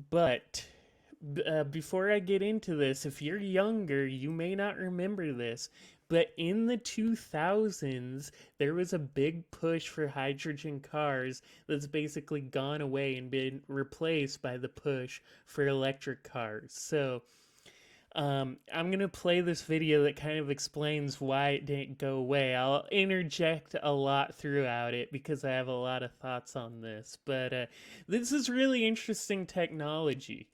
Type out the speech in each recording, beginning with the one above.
But before I get into this, if you're younger, you may not remember this, but in the 2000s, there was a big push for hydrogen cars that's basically gone away and been replaced by the push for electric cars. So, I'm going to play this video that kind of explains why it didn't go away. I'll interject a lot throughout it because I have a lot of thoughts on this. But this is really interesting technology.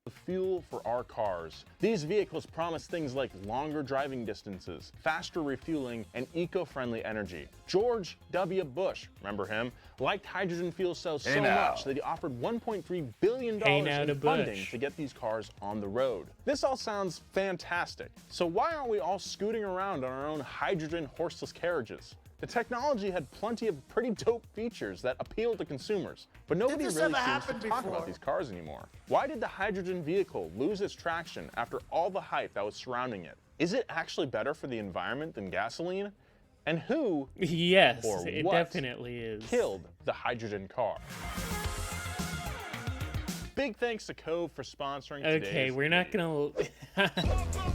The fuel for our cars. These vehicles promise things like longer driving distances, faster refueling, and eco-friendly energy. George W. Bush, remember him, liked hydrogen fuel cells so much that he offered $1.3 billion in funding to get these cars on the road. This all sounds fantastic. So why aren't we all scooting around on our own hydrogen horseless carriages? The technology had plenty of pretty dope features that appeal to consumers, but nobody really seems to talk about these cars anymore. Why did the hydrogen vehicle lose its traction after all the hype that was surrounding it? Is it actually better for the environment than gasoline? And who, yes, or it what, definitely is, killed the hydrogen car? Big thanks to Cove for sponsoring today's Okay, we're not video. gonna...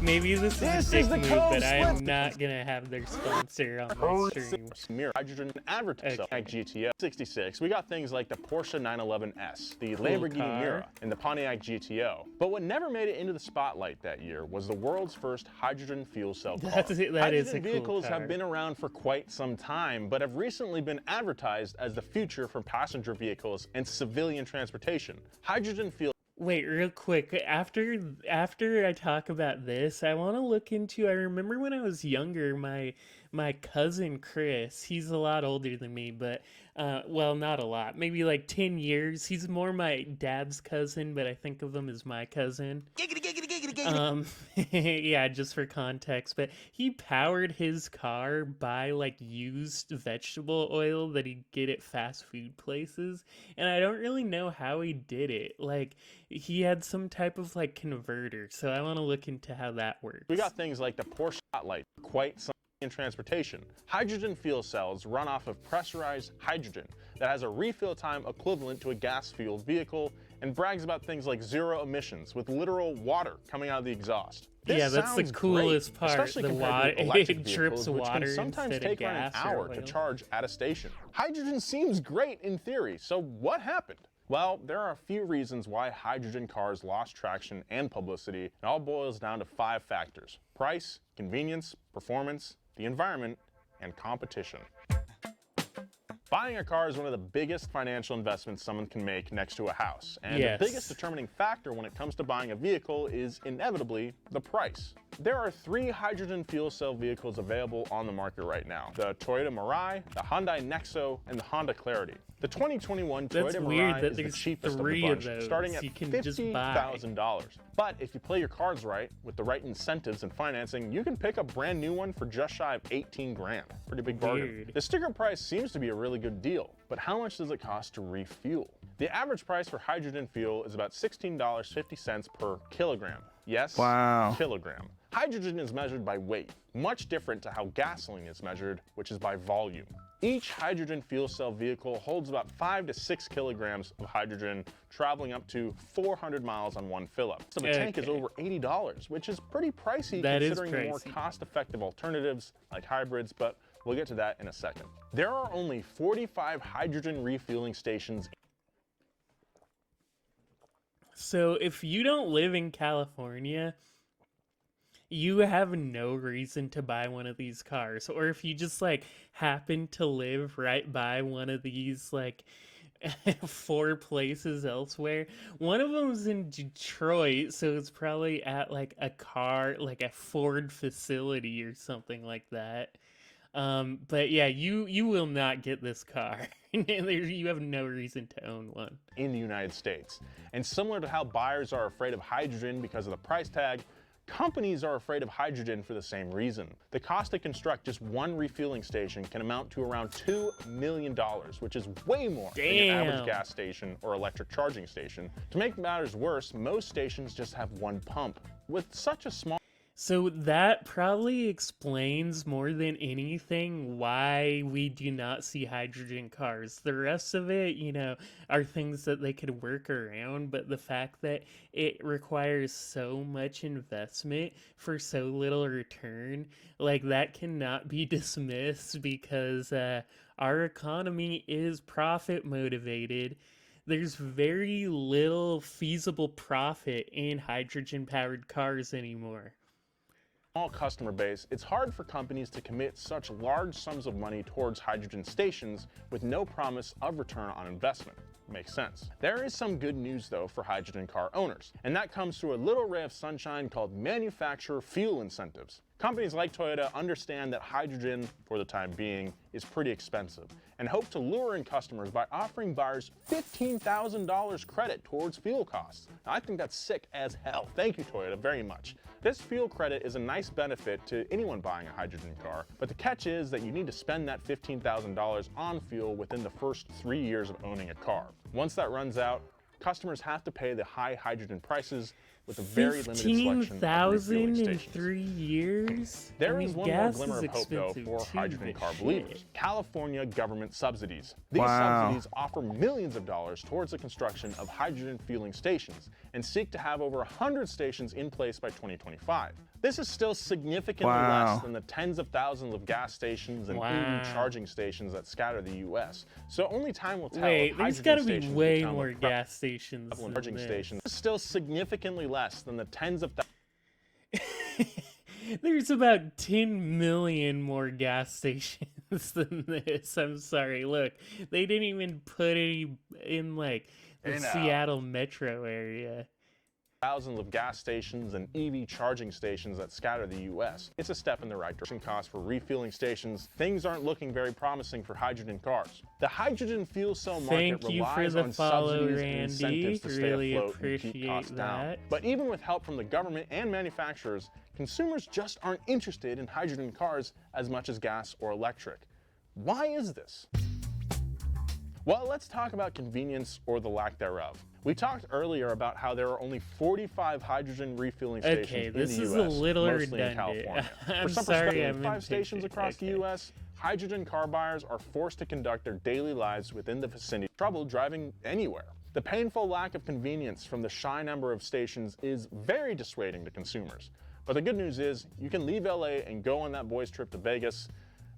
Maybe this is a dick move, but I am not gonna have their sponsor on my stream. Mirror hydrogen advertising like GTO 66. We got things like the Porsche 911S, the Lamborghini Miura, and the Pontiac GTO. But what never made it into the spotlight that year was the world's first hydrogen fuel cell car. Hydrogen vehicles have been around for quite some time, but have recently been advertised as the future for passenger vehicles and civilian transportation. Hydrogen fuel. Wait, real quick, after I talk about this, I want to look into, I remember when I was younger, my cousin Chris, he's a lot older than me, but, well, not a lot, maybe like 10 years. He's more my dad's cousin, but I think of him as my cousin. Yeah, just for context, but he powered his car by like used vegetable oil that he'd get at fast food places, and I don't really know how he did it. Like, he had some type of like converter, so I want to look into how that works. We got things like the Porsche Spotlight, quite some in transportation. Hydrogen fuel cells run off of pressurized hydrogen that has a refill time equivalent to a gas-fueled vehicle and brags about things like zero emissions with literal water coming out of the exhaust. Yeah, that's the coolest part. The water, it drips water which can sometimes take around an hour to charge at a station. Hydrogen seems great in theory, so what happened? Well, there are a few reasons why hydrogen cars lost traction and publicity. It all boils down to 5 factors: price, convenience, performance, the environment, and competition. Buying a car is one of the biggest financial investments someone can make next to a house. And the biggest determining factor when it comes to buying a vehicle is inevitably the price. There are 3 hydrogen fuel cell vehicles available on the market right now: the Toyota Mirai, the Hyundai Nexo, and the Honda Clarity. The 2021 Toyota Mirai is the cheapest of the bunch, starting at $50,000. But if you play your cards right, with the right incentives and financing, you can pick a brand new one for just shy of 18 grand. Pretty big bargain. The sticker price seems to be a really good deal, but how much does it cost to refuel? The average price for hydrogen fuel is about $16.50 per kilogram. Yes, kilogram. Hydrogen is measured by weight, much different to how gasoline is measured, which is by volume. Each hydrogen fuel cell vehicle holds about 5 to 6 kilograms of hydrogen, traveling up to 400 miles on one fill-up. So the tank is over $80, which is pretty pricey considering the more cost-effective alternatives like hybrids, but we'll get to that in a second. There are only 45 hydrogen refueling stations. So if you don't live in California, you have no reason to buy one of these cars. Or if you just like happen to live right by one of these like 4 places elsewhere. One of them is in Detroit, so it's probably at like a car, like a Ford facility or something like that. But yeah, you will not get this car. You have no reason to own one. In the United States. And similar to how buyers are afraid of hydrogen because of the price tag, companies are afraid of hydrogen for the same reason. The cost to construct just one refueling station can amount to around $2 million, which is way more than your average gas station or electric charging station. To make matters worse, most stations just have one pump. With such a small... So that probably explains more than anything why we do not see hydrogen cars. The rest of it, are things that they could work around, but the fact that it requires so much investment for so little return, like that cannot be dismissed because our economy is profit motivated. There's very little feasible profit in hydrogen powered cars anymore. Small customer base, it's hard for companies to commit such large sums of money towards hydrogen stations with no promise of return on investment. Makes sense. There is some good news though for hydrogen car owners, and that comes through a little ray of sunshine called manufacturer fuel incentives. Companies like Toyota understand that hydrogen, for the time being, is pretty expensive, and hope to lure in customers by offering buyers $15,000 credit towards fuel costs. Now, I think that's sick as hell. Thank you, Toyota, very much. This fuel credit is a nice benefit to anyone buying a hydrogen car, but the catch is that you need to spend that $15,000 on fuel within the first 3 years of owning a car. Once that runs out, customers have to pay the high hydrogen prices with a very limited selection of refueling stations. in 3 years? There is one more glimmer of hope, though, for hydrogen car believers. California government subsidies. These subsidies offer millions of dollars towards the construction of hydrogen fueling stations and seek to have over 100 stations in place by 2025. This is still significantly less than the tens of thousands of gas stations and EV charging stations that scatter the U.S. So only time will tell if there's got to hydrogen be stations way become more gas stations than charging this. stations. This is still significantly less than the tens of thousands. There's about 10 million more gas stations than this. I'm sorry. Look, they didn't even put any in like the Seattle metro area. Thousands of gas stations and EV charging stations that scatter the U.S. It's a step in the right direction. Costs for refueling stations. Things aren't looking very promising for hydrogen cars. The hydrogen fuel cell market relies on subsidies and incentives to stay afloat and keep costs down. But even with help from the government and manufacturers, consumers just aren't interested in hydrogen cars as much as gas or electric. Why is this? Well, let's talk about convenience or the lack thereof. We talked earlier about how there are only 45 hydrogen refueling stations in the U.S., this is a little mostly redundant. in California. I'm For some sorry, perspective, 5 stations across the U.S., hydrogen car buyers are forced to conduct their daily lives within the vicinity, trouble driving anywhere. The painful lack of convenience from the shy number of stations is very dissuading to consumers. But the good news is, you can leave LA and go on that boys' trip to Vegas,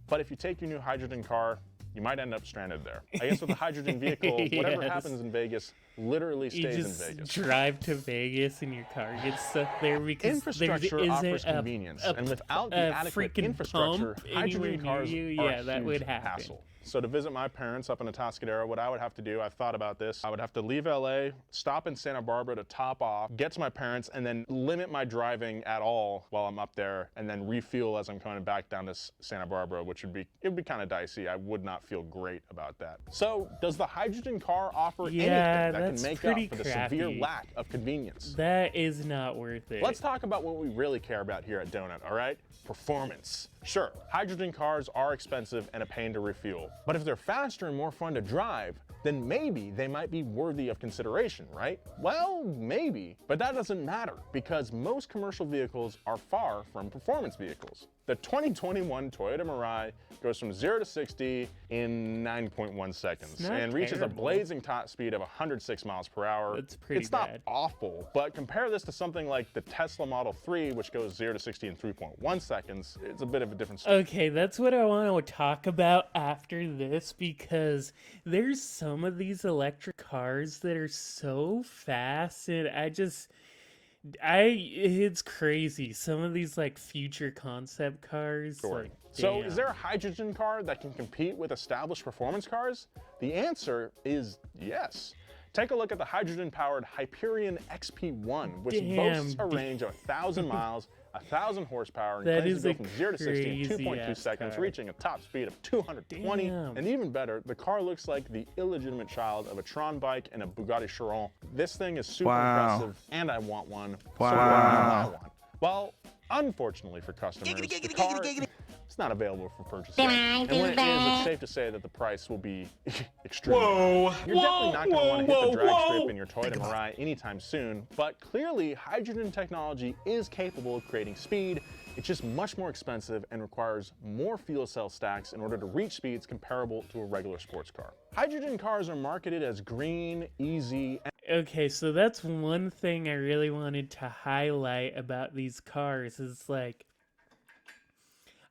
but if you take your new hydrogen car, you might end up stranded there. I guess with a hydrogen vehicle, whatever happens in Vegas literally stays in Vegas. You drive to Vegas and your car gets stuck there because infrastructure offers convenience, and without the adequate infrastructure, hydrogen cars are a that would huge happen. hassle. So to visit my parents up in Atascadero, what I would have to do, I've thought about this, I would have to leave LA, stop in Santa Barbara to top off, get to my parents, and then limit my driving at all while I'm up there, and then refuel as I'm coming back down to Santa Barbara, which would be kind of dicey. I would not feel great about that. So does the hydrogen car offer anything that can make up for the severe lack of convenience? That is not worth it. Let's talk about what we really care about here at Donut, all right? Performance. Sure, hydrogen cars are expensive and a pain to refuel, but if they're faster and more fun to drive, then maybe they might be worthy of consideration, right? Well, maybe, but that doesn't matter because most commercial vehicles are far from performance vehicles. The 2021 Toyota Mirai goes from 0 to 60 in 9.1 seconds and reaches a blazing top speed of 106 miles per hour. That's pretty It's not awful, but compare this to something like the Tesla Model 3, which goes 0 to 60 in 3.1 seconds. It's a bit of a different story. Okay, that's what I want to talk about after this because there's some of these electric cars that are so fast and it's crazy. Some of these like future concept cars. Like, so is there a hydrogen car that can compete with established performance cars? The answer is yes. Take a look at the hydrogen-powered Hyperion XP1, which boasts a range of 1,000 miles, 1,000 horsepower, and claims to go from 0 to 60 in 2.2 seconds, reaching a top speed of 220. And even better, the car looks like the illegitimate child of a Tron bike and a Bugatti Chiron. This thing is super impressive, and I want one. So what do I want? Well, unfortunately for customers, it's not available for purchase yet. And when it is, it's safe to say that the price will be extremely high. You're definitely not going to want to hit the drag strip in your Toyota Mirai anytime soon, but clearly hydrogen technology is capable of creating speed. It's just much more expensive and requires more fuel cell stacks in order to reach speeds comparable to a regular sports car. Hydrogen cars are marketed as green, easy, and okay, so that's one thing I really wanted to highlight about these cars is like,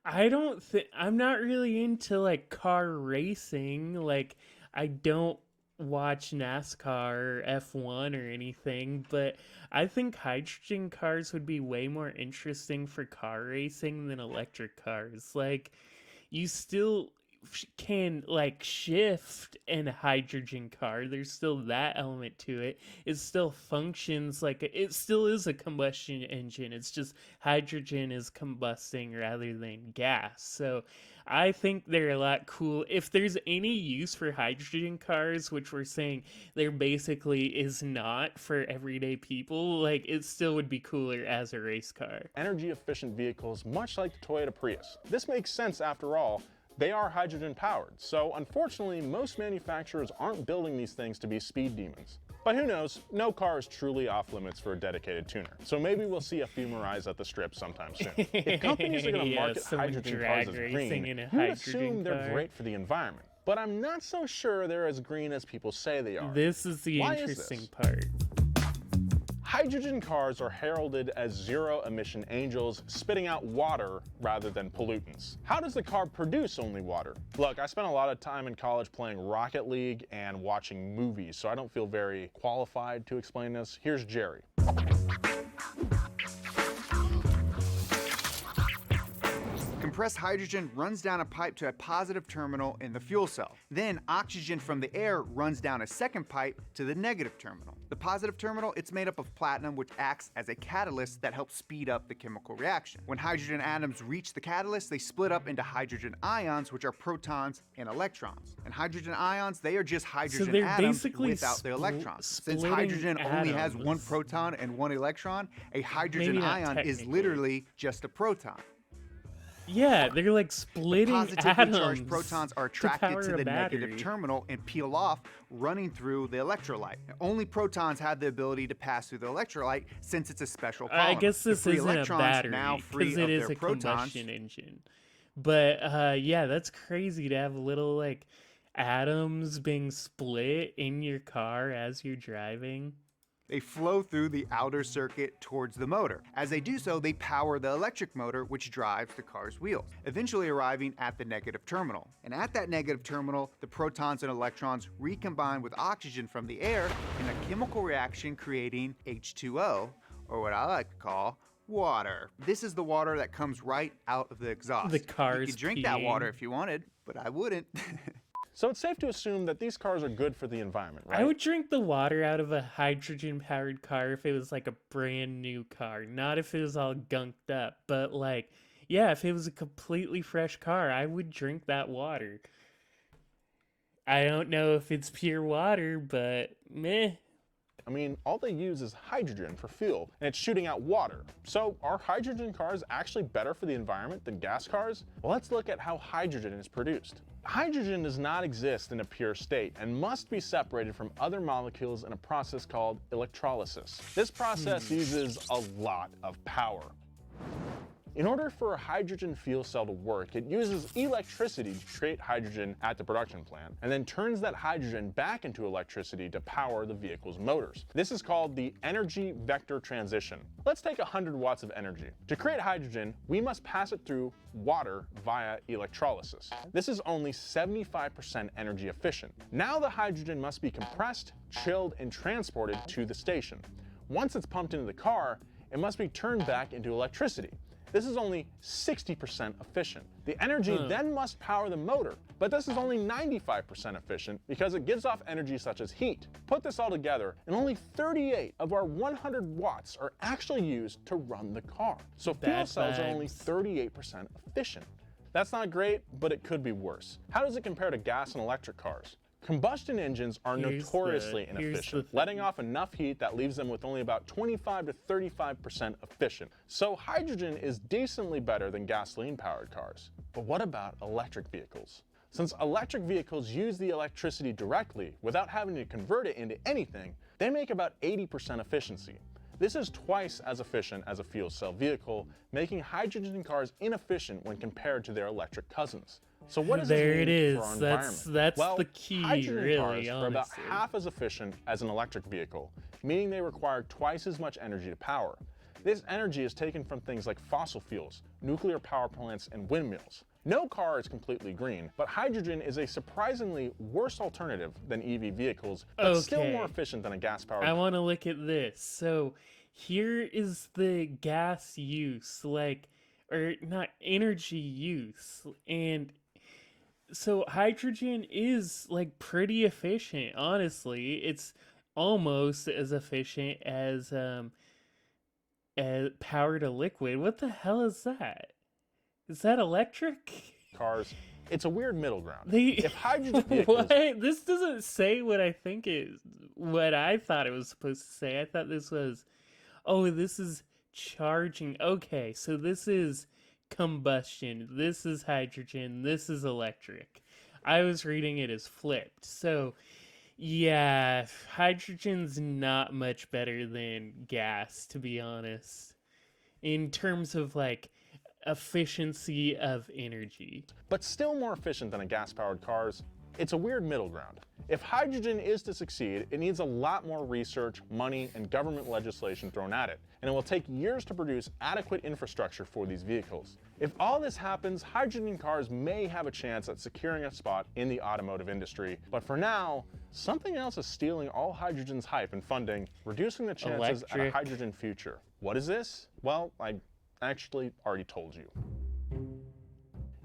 I'm not really into like car racing. Like, I don't watch NASCAR or F1 or anything, but I think hydrogen cars would be way more interesting for car racing than electric cars. Like, you still can like shift in a hydrogen car. There's still that element to it. It still functions like it still is a combustion engine. It's just hydrogen is combusting rather than gas. So I think they're a lot cool. If there's any use for hydrogen cars, which we're saying there basically is not for everyday people, like it still would be cooler as a race car. Energy efficient vehicles, much like the Toyota Prius. This makes sense after all. They are hydrogen powered, so unfortunately most manufacturers aren't building these things to be speed demons. But who knows, no car is truly off limits for a dedicated tuner, so maybe we'll see a few Mirais at the strip sometime soon. If companies are going to market hydrogen cars as green, you'd assume they're great for the environment. But I'm not so sure they're as green as people say they are. This is the interesting part. Hydrogen cars are heralded as zero-emission angels, spitting out water rather than pollutants. How does the car produce only water? Look, I spent a lot of time in college playing Rocket League and watching movies, so I don't feel very qualified to explain this. Here's Jerry. Compressed hydrogen runs down a pipe to a positive terminal in the fuel cell. Then oxygen from the air runs down a second pipe to the negative terminal. The positive terminal, it's made up of platinum, which acts as a catalyst that helps speed up the chemical reaction. When hydrogen atoms reach the catalyst, they split up into hydrogen ions, which are protons and electrons. And hydrogen ions, they are just hydrogen atoms without the electrons. Since hydrogen only has one proton and one electron, a hydrogen ion is literally just a proton. Yeah, they're like splitting Positively atoms. charged protons are attracted to the negative terminal and peel off, running through the electrolyte. Only protons have the ability to pass through the electrolyte since it's a special polymer. I guess this isn't a battery now free because it of is their a protons. combustion engine. But yeah, that's crazy to have little like atoms being split in your car as you're driving. They flow through the outer circuit towards the motor. As they do so, they power the electric motor, which drives the car's wheels, eventually arriving at the negative terminal. And at that negative terminal, the protons and electrons recombine with oxygen from the air in a chemical reaction creating H2O, or what I like to call water. This is the water that comes right out of the exhaust. The car's You could drink that water if you wanted, but I wouldn't. So it's safe to assume that these cars are good for the environment, right? I would drink the water out of a hydrogen-powered car if it was like a brand new car, not if it was all gunked up. But like, yeah, if it was a completely fresh car, I would drink that water. I don't know if it's pure water, but meh. I mean, all they use is hydrogen for fuel, and it's shooting out water. So are hydrogen cars actually better for the environment than gas cars? Well, let's look at how hydrogen is produced. Hydrogen does not exist in a pure state and must be separated from other molecules in a process called electrolysis. This process uses a lot of power. In order for a hydrogen fuel cell to work, it uses electricity to create hydrogen at the production plant, and then turns that hydrogen back into electricity to power the vehicle's motors. This is called the energy vector transition. Let's take 100 watts of energy. To create hydrogen, we must pass it through water via electrolysis. This is only 75% energy efficient. Now the hydrogen must be compressed, chilled, and transported to the station. Once it's pumped into the car, it must be turned back into electricity. This is only 60% efficient. The energy then must power the motor, but this is only 95% efficient because it gives off energy such as heat. Put this all together, and only 38 of our 100 watts are actually used to run the car. So fuel cells are only 38% efficient. That's not great, but it could be worse. How does it compare to gas and electric cars? Combustion engines are notoriously here's the inefficient, thing. letting off enough heat that leaves them with only about 25 to 35% efficient. So hydrogen is decently better than gasoline-powered cars. But what about electric vehicles? Since electric vehicles use the electricity directly without having to convert it into anything, they make about 80% efficiency. This is twice as efficient as a fuel cell vehicle, making hydrogen cars inefficient when compared to their electric cousins. So what does There this it mean for our is. environment? That's Well, the key, hydrogen really, cars are about honestly. half as efficient as an electric vehicle, meaning they require twice as much energy to power. This energy is taken from things like fossil fuels, nuclear power plants, and windmills. No car is completely green, but hydrogen is a surprisingly worse alternative than EV vehicles, but still more efficient than a gas-powered car. I want to look at this. So here is the gas use, or not energy use. And so hydrogen is pretty efficient, honestly. It's almost as efficient as power to liquid. What the hell is that? Is that electric? Cars. It's a weird middle ground. They If hydrogen vehicles... What? This doesn't say what I think what I thought it was supposed to say. I thought this was, oh, this is charging. Okay, so this is combustion. This is hydrogen. This is electric. I was reading it as flipped. So, yeah, hydrogen's not much better than gas, to be honest, in terms of efficiency of energy. But still more efficient than a gas-powered cars. It's a weird middle ground. If hydrogen is to succeed, it needs a lot more research, money, and government legislation thrown at it, and it will take years to produce adequate infrastructure for these vehicles. If all this happens, hydrogen cars may have a chance at securing a spot in the automotive industry, but for now, something else is stealing all hydrogen's hype and funding, reducing the chances at a hydrogen future. What is this? Well, I actually already told you.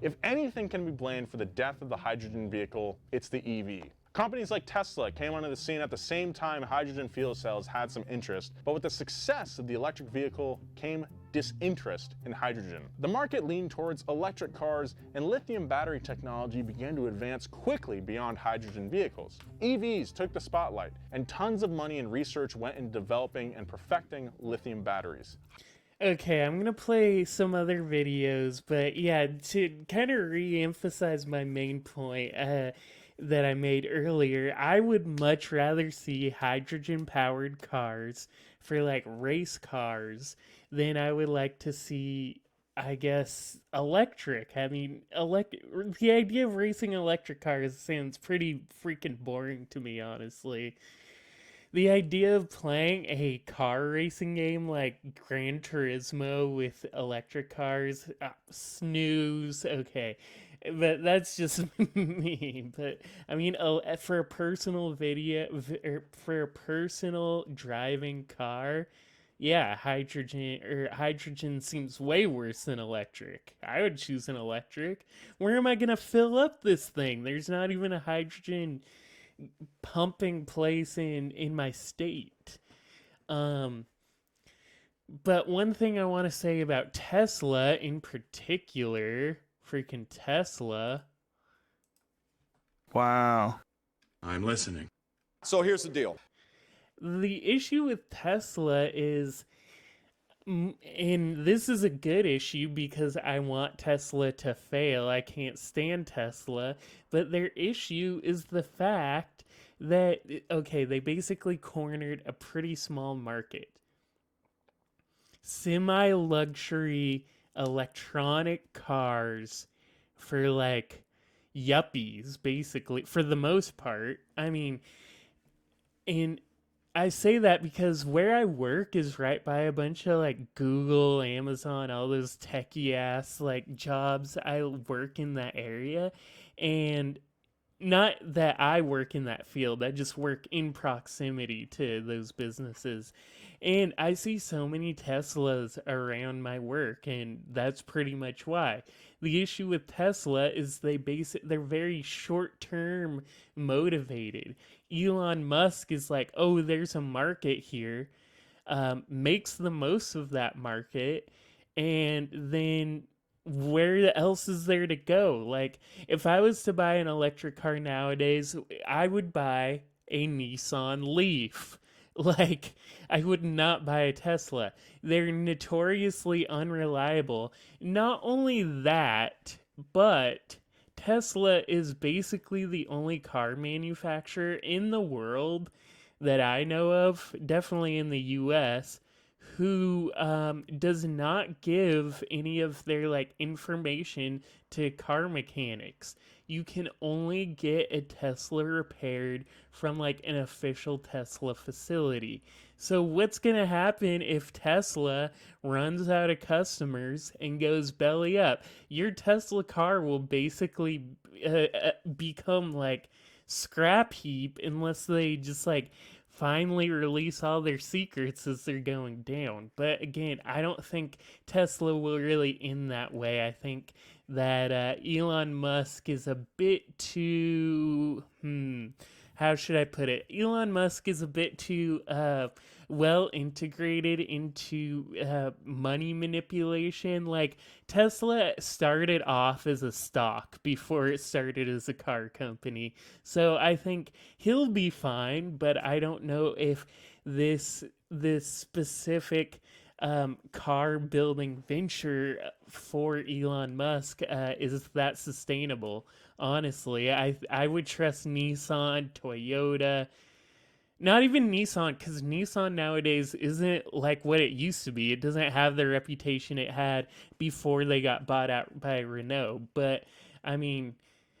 If anything can be blamed for the death of the hydrogen vehicle, it's the EV. Companies like Tesla came onto the scene at the same time hydrogen fuel cells had some interest, but with the success of the electric vehicle came disinterest in hydrogen. The market leaned towards electric cars, and lithium battery technology began to advance quickly beyond hydrogen vehicles. EVs took the spotlight, and tons of money and research went into developing and perfecting lithium batteries. Okay, I'm gonna play some other videos, but yeah, to kind of re-emphasize my main point that I made earlier, I would much rather see hydrogen-powered cars for race cars than I would like to see, I guess, electric. I mean, the idea of racing electric cars sounds pretty freaking boring to me, honestly. The idea of playing a car racing game like Gran Turismo with electric cars, snooze, okay. But that's just me. But I mean, for a personal for a personal driving car, yeah, hydrogen seems way worse than electric. I would choose an electric. Where am I gonna fill up this thing? There's not even a hydrogen pumping place in my state. But one thing I want to say about Tesla in particular, freaking Tesla. Wow. I'm listening. So here's the deal. The issue with Tesla is, and this is a good issue because I want Tesla to fail. I can't stand Tesla. But their issue is the fact that, okay, they basically cornered a pretty small market. Semi-luxury electronic cars for yuppies, basically, for the most part. I mean, and I say that because where I work is right by a bunch of Google, Amazon, all those techie ass jobs. I work in that area, and not that I work in that field, I just work in proximity to those businesses. And I see so many Teslas around my work, and that's pretty much why. The issue with Tesla is they're very short-term motivated. Elon Musk is like, oh, there's a market here, makes the most of that market, and then where else is there to go? Like, if I was to buy an electric car nowadays, I would buy a Nissan Leaf. Like, I would not buy a Tesla. They're notoriously unreliable. Not only that, but Tesla is basically the only car manufacturer in the world that I know of, definitely in the US, who does not give any of their like information to car mechanics. You can only get a Tesla repaired from like an official Tesla facility. So what's going to happen if Tesla runs out of customers and goes belly up? Your Tesla car will basically become like scrap heap unless they just like finally release all their secrets as they're going down. But again, I don't think Tesla will really end that way. I think that Elon Musk is a bit too how should I put it? Elon Musk is a bit too well integrated into money manipulation. Like, Tesla started off as a stock before it started as a car company. So I think he'll be fine, but I don't know if this specific car building venture for Elon Musk is that sustainable. Honestly, I would trust Nissan, Toyota, not even Nissan, because Nissan nowadays isn't like what it used to be. It doesn't have the reputation it had before they got bought out by Renault. But I mean,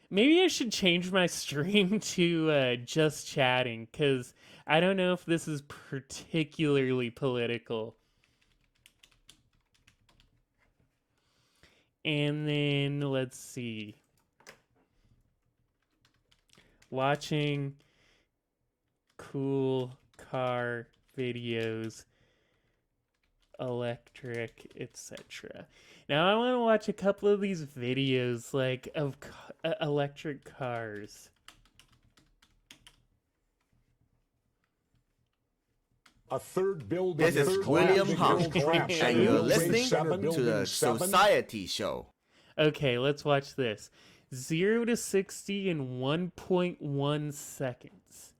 maybe I should change my stream to just chatting, because I don't know if this is particularly political. And then let's see. Watching cool car videos, electric, etc. Now I want to watch a couple of these videos like of electric cars. A third build. This is William Hung, and you're listening to the Society Show. Okay, let's watch this. 0 to 60 in 1.1 seconds.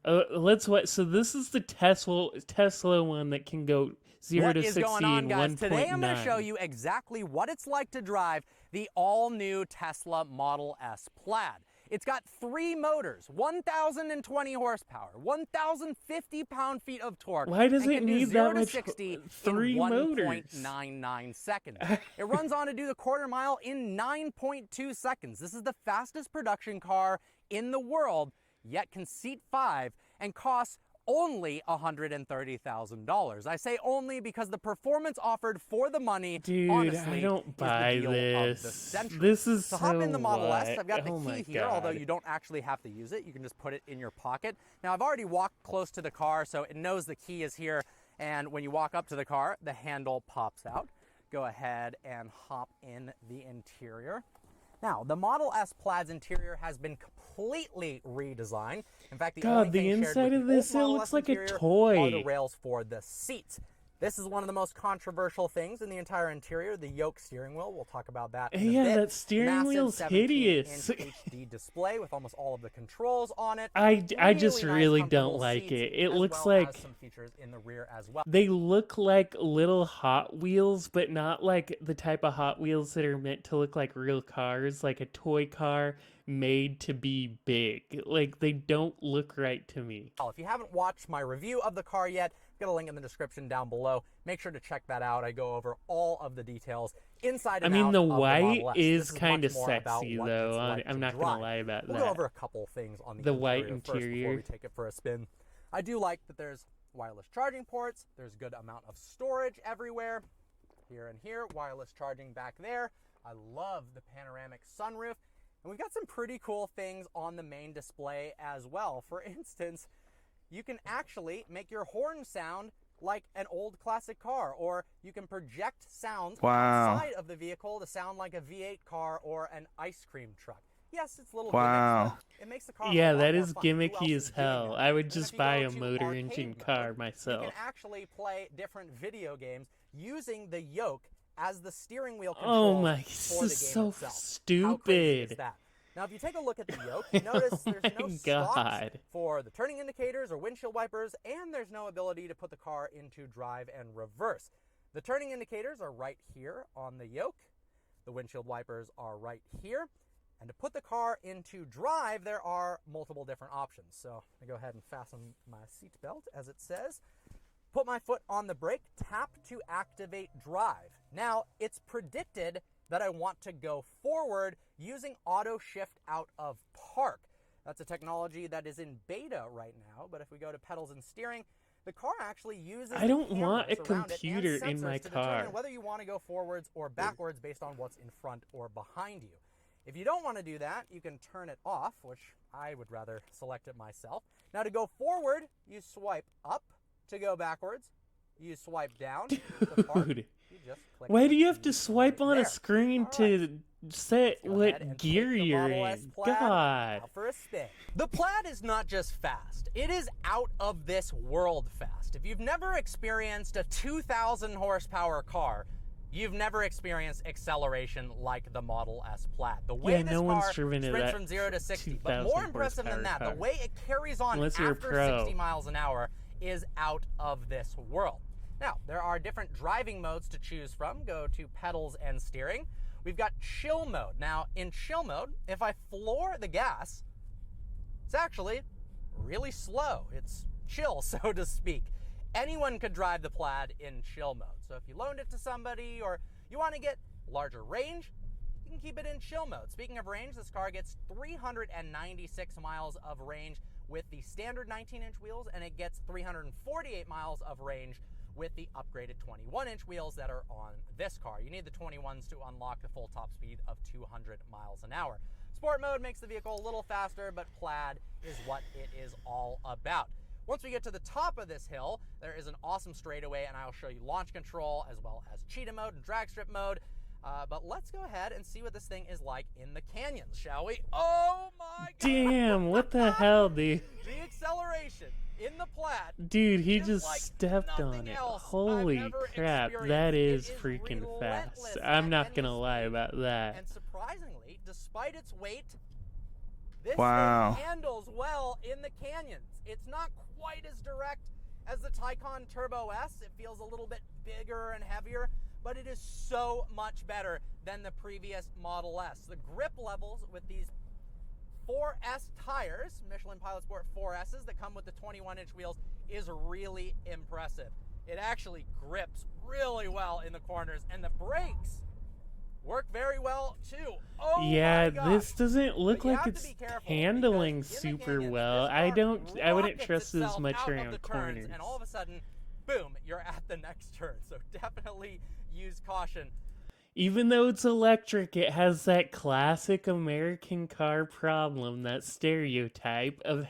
Let's watch. So this is the Tesla one that can go 0 to 60 in 1.9. What is going on, guys? Today I'm going to show you exactly what it's like to drive the all-new Tesla Model S Plaid. It's got 3 motors, 1,020 horsepower, 1,050 pound-feet of torque. Why does it need that much? 3 motors. 1.99 seconds. It runs on to do the quarter mile in 9.2 seconds. This is the fastest production car in the world, yet can seat 5 and costs only $130,000. I say only because the performance offered for the money, dude, honestly, I don't buy is the deal this. Of the century. This is so hop in the Model what? S. I've got the key here, God. although you don't actually have to use it. You can just put it in your pocket. Now, I've already walked close to the car, so it knows the key is here. And when you walk up to the car, the handle pops out. Go ahead and hop in the interior. Now, the Model S Plaid's interior has been completely redesigned. In fact, the inside of this, it looks like a toy. Are the rails for the seats. This is one of the most controversial things in the entire interior, the yoke steering wheel. We'll talk about that in a bit. That steering wheel's hideous. 17-inch HD display with almost all of the controls on it. I just really don't like it. It looks like some features in the rear as well. They look like little Hot Wheels, but not like the type of Hot Wheels that are meant to look like real cars, like a toy car made to be big. Like, they don't look right to me. If you haven't watched my review of the car yet, I've got a link in the description down below. Make sure to check that out. I go over all of the details inside and out. I mean, the of white the is kind of sexy, though. Like I'm not going to lie about that. We'll go over a couple things on the white interior first before we take it for a spin. I do like that there's wireless charging ports. There's a good amount of storage everywhere. Here and here, wireless charging back there. I love the panoramic sunroof. And we've got some pretty cool things on the main display as well. For instance, you can actually make your horn sound like an old classic car, or you can project sounds outside of the vehicle to sound like a V8 car or an ice cream truck. Yes, it's a little gimmicks, but it makes the car that is fun. gimmicky as hell. I would just buy a motor engine car myself. You can actually play different video games using the yoke as the steering wheel controls Oh my, for this the game is so itself. How crazy is stupid. that? Now, if you take a look at the yoke, you notice Oh there's no my stops God. for the turning indicators or windshield wipers, and there's no ability to put the car into drive and reverse. The turning indicators are right here on the yoke. The windshield wipers are right here. And to put the car into drive, there are multiple different options. So I'm going to go ahead and fasten my seatbelt, as it says. Put my foot on the brake, tap to activate drive. Now, it's predicted that I want to go forward using auto shift out of park. That's a technology that is in beta right now, but if we go to pedals and steering, the car actually uses I don't want a cameras around it and computer in sensors my to determine car. whether you want to go forwards or backwards based on what's in front or behind you. If you don't want to do that, you can turn it off, which I would rather select it myself. Now, to go forward, you swipe up. To go backwards, you swipe down. To park, Dude, you just click why the do you have to key swipe right on there. a screen All right. to set Go ahead what and gear take the you're Model S in? Plaid God. out for a spin. The Plaid is not just fast, it is out of this world fast. If you've never experienced a 2,000 horsepower car, you've never experienced acceleration like the Model S Plaid. The way Yeah, this no one's car driven sprints that from 0 to 60, but 2,000 more impressive than horsepower that, car. the way it carries on Unless you're a after pro. 60 miles an hour is out of this world. Now, there are different driving modes to choose from. Go to pedals and steering. We've got chill mode. Now, in chill mode, if I floor the gas, it's actually really slow. It's chill, so to speak. Anyone could drive the Plaid in chill mode. So if you loaned it to somebody or you want to get larger range, you can keep it in chill mode. Speaking of range, this car gets 396 miles of range with the standard 19-inch wheels, and it gets 348 miles of range with the upgraded 21-inch wheels that are on this car. You need the 21s to unlock the full top speed of 200 miles an hour. Sport mode makes the vehicle a little faster, but Plaid is what it is all about. Once we get to the top of this hill, there is an awesome straightaway, and I'll show you launch control as well as cheetah mode and drag strip mode. But let's go ahead and see what this thing is like in the canyons, shall we? Oh my God! Damn, what the hell, dude? The acceleration in the Plaid. Dude, he is just like stepped on nothing it. else Holy I've ever crap, experienced. that It is is freaking relentless fast. at I'm not any gonna lie speed. about that. And surprisingly, despite its weight, this Wow. thing handles well in the canyons. It's not quite as direct as the Taycan Turbo S. It feels a little bit bigger and heavier, but it is so much better than the previous Model S. The grip levels with these 4S tires, Michelin Pilot Sport 4S's that come with the 21-inch wheels, is really impressive. It actually grips really well in the corners, and the brakes work very well too. Oh Yeah, my gosh. this doesn't look But you like have to it's be careful, handling because in the super canyons, well. this I car wouldn't rockets trust this itself much out of around the turns, corners. and all of a sudden, boom, you're at the next turn. So definitely use caution. Even though it's electric, it has that classic American car problem, that stereotype of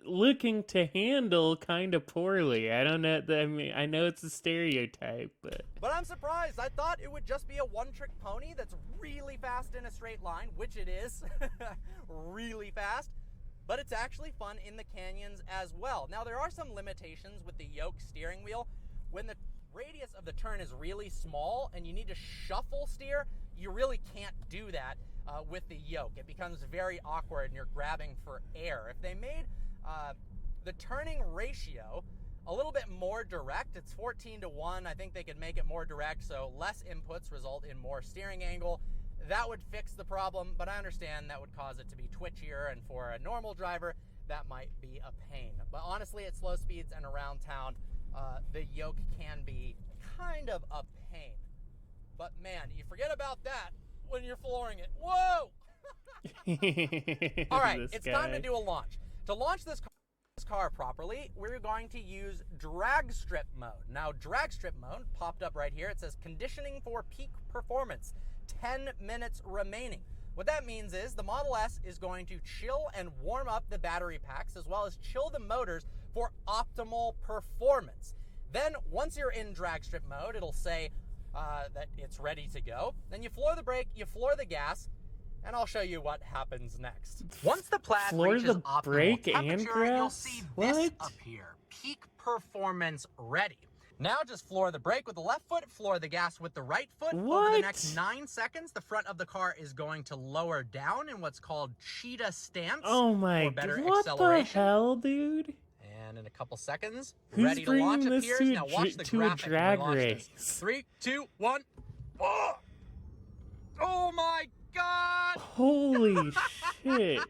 looking to handle kind of poorly. I don't know. I mean, I know it's a stereotype, but But I'm surprised. I thought it would just be a one-trick pony that's really fast in a straight line, which it is, really fast. But it's actually fun in the canyons as well. Now, there are some limitations with the yoke steering wheel. When the radius of the turn is really small and you need to shuffle steer, you really can't do that with the yoke. It becomes very awkward and you're grabbing for air. If they made the turning ratio a little bit more direct, it's 14:1. I think they could make it more direct, so less inputs result in more steering angle. That would fix the problem, but I understand that would cause it to be twitchier, and for a normal driver, that might be a pain. But honestly, at slow speeds and around town, the yoke can be kind of a pain. But man, you forget about that when you're flooring it. Whoa! All right, it's time to do a launch. To launch this car properly, we're going to use drag strip mode. Now, drag strip mode popped up right here. It says conditioning for peak performance, 10 minutes remaining. What that means is the Model S is going to chill and warm up the battery packs as well as chill the motors for optimal performance. Then once you're in drag strip mode, it'll say that it's ready to go. Then you floor the brake, you floor the gas, and I'll show you what happens next. Once the Plaid Floor reaches the optimal brake and temperature, you'll grass? see What? this appear. Peak performance ready. Now just floor the brake with the left foot, floor the gas with the right foot. Over the What? next 9 seconds, the front of the car is going to lower down in what's called cheetah stance Oh my for better god, what the acceleration. hell, dude? And in a couple seconds, Who's ready to launch bringing this appears. to Now watch the to a graphic when we drag launch race? this. 3, 2, 1. Oh! Oh my god! Holy shit.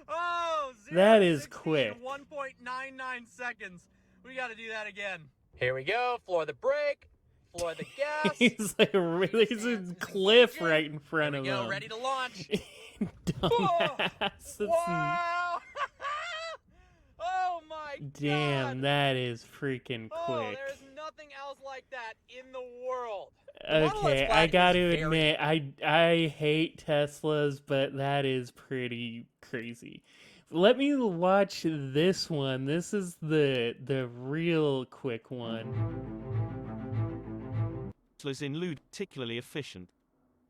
Oh, 0 That to is 60 quick. in 1.99 seconds. We got to do that again. Here we go. Floor the brake. Floor the gas. He's like, there's a cliff right in front Here of we go. him. Ready to launch. Dumbass. That's Wow! Oh my god! damn, that is freaking Oh, quick. there's nothing else like that in the world. The Model S Okay, I Plaid got to is very admit, I hate Teslas, but that is pretty crazy. Let me watch this one. This is the real quick one. Teslas in Lude particularly efficient.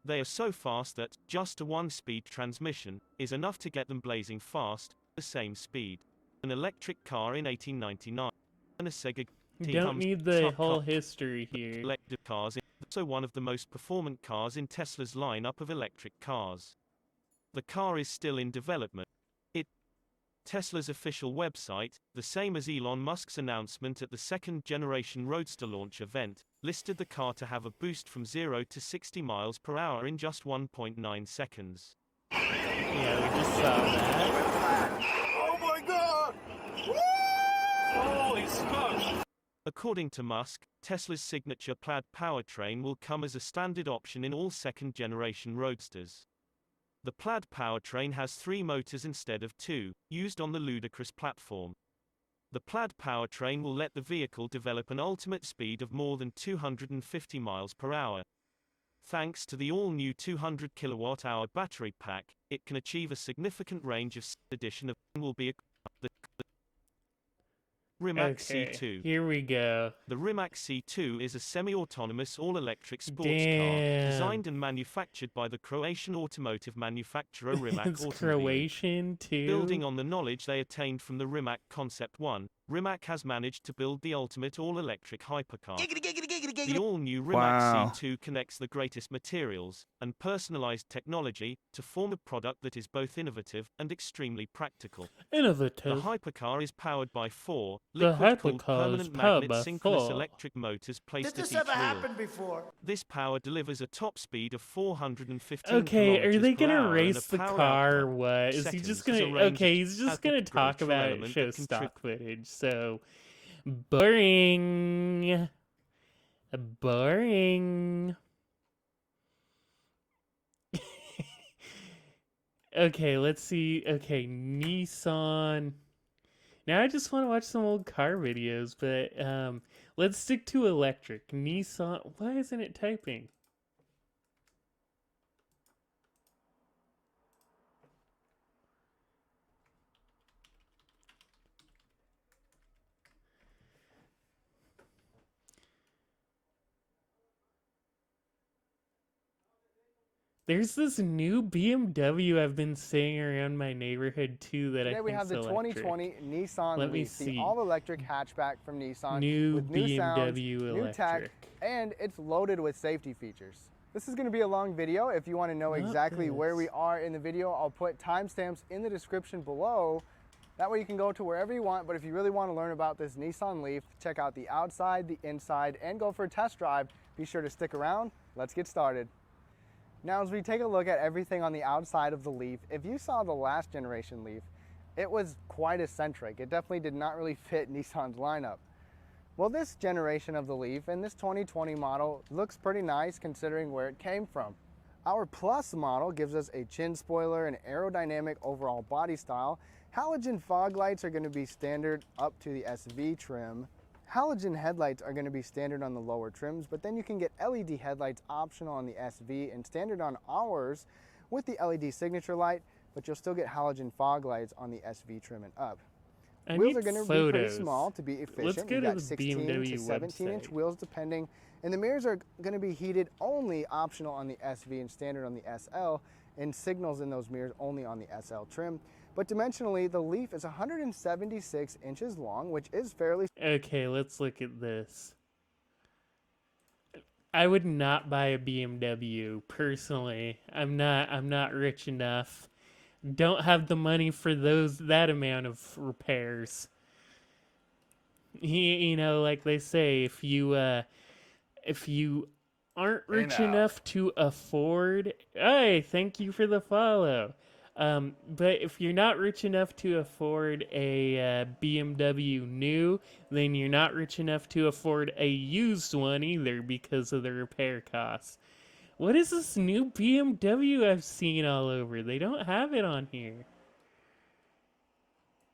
They are so fast that just a 1-speed transmission is enough to get them blazing fast, the same speed. An electric car in 1899. And a Sega You don't need the whole history here. electric cars, also one of the most performant cars in Tesla's lineup of electric cars. The car is still in development. Tesla's official website, the same as Elon Musk's announcement at the second-generation Roadster launch event, listed the car to have a boost from 0 to 60 miles per hour in just 1.9 seconds. Yeah, we just saw that. Oh my god! Holy smokes! According to Musk, Tesla's signature Plaid Powertrain will come as a standard option in all second-generation Roadsters. The Plaid Powertrain has 3 motors instead of 2, used on the ludicrous platform. The Plaid Powertrain will let the vehicle develop an ultimate speed of more than 250 miles per hour. Thanks to the all-new 200 kilowatt-hour battery pack, it can achieve a significant range of addition of will be the Rimac C2. Here we go. The Rimac C2 is a semi-autonomous all-electric sports car, Damn. designed and manufactured by the Croatian automotive manufacturer Rimac It's Automobile. Croatian too. Building on the knowledge they attained from the Rimac Concept 1, Rimac has managed to build the ultimate all-electric hypercar. The all-new Rimac Wow. C2 connects the greatest materials and personalized technology to form a product that is both innovative and extremely practical. The Innovative. hypercar is powered by 4 The liquid-cooled hypercar is permanent powered magnet by synchronous 4. electric motors placed Did at this each ever wheel. happen before? This power delivers a top speed of 415 Okay, are they kilometers per gonna hour and a race the power car or output what? Is he seconds just as gonna? a range Okay, of he's just output gonna talk spiritual about it, element show that stock footage. So boring. Boring. Okay, let's see. Okay, Nissan. Now I just want to watch some old car videos, but let's stick to electric. Nissan. Why isn't it typing? There's this new BMW I've been seeing around my neighborhood too that I Today think we have the electric. 2020 Nissan Let me Leaf, see. the all-electric hatchback from Nissan New with new sounds, BMW new tech, electric. and it's loaded with safety features. This is going to be a long video. If you want to know Not exactly where we this. are in the video, I'll put timestamps in the description below. That way you can go to wherever you want, but if you really want to learn about this Nissan Leaf, check out the outside, the inside, and go for a test drive, be sure to stick around. Let's get started. Now, as we take a look at everything on the outside of the Leaf, if you saw the last generation Leaf, it was quite eccentric. It definitely did not really fit Nissan's lineup. Well, this generation of the Leaf and this 2020 model looks pretty nice considering where it came from. Our Plus model gives us a chin spoiler and aerodynamic overall body style. Halogen fog lights are going to be standard up to the SV trim. Halogen headlights are going to be standard on the lower trims, but then you can get LED headlights optional on the SV and standard on ours with the LED signature light, but you'll still get halogen fog lights on the SV trim and up. Wheels are going to be pretty small to be efficient. Let's go You've to got the 16 BMW to 17-inch website. wheels depending, and the mirrors are going to be heated only optional on the SV and standard on the SL, and signals in those mirrors only on the SL trim. But dimensionally, the Leaf is 176 inches long, which is fairly... Okay, let's look at this. I would not buy a BMW, personally. I'm not rich enough. Don't have the money for that amount of repairs. You know, like they say, if you aren't rich enough to afford... Hey, thank you for the follow. But if you're not rich enough to afford a BMW new, then you're not rich enough to afford a used one either because of the repair costs. What is this new BMW I've seen all over? They don't have it on here.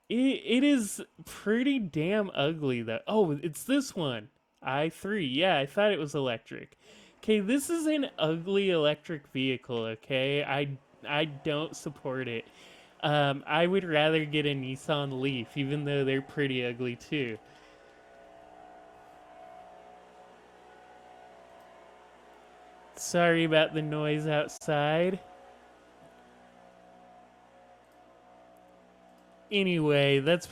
It is pretty damn ugly though. Oh, it's this one. i3. Yeah, I thought it was electric. Okay, this is an ugly electric vehicle, okay? I don't support it. I would rather get a Nissan Leaf, even though they're pretty ugly too. Sorry about the noise outside. Anyway, that's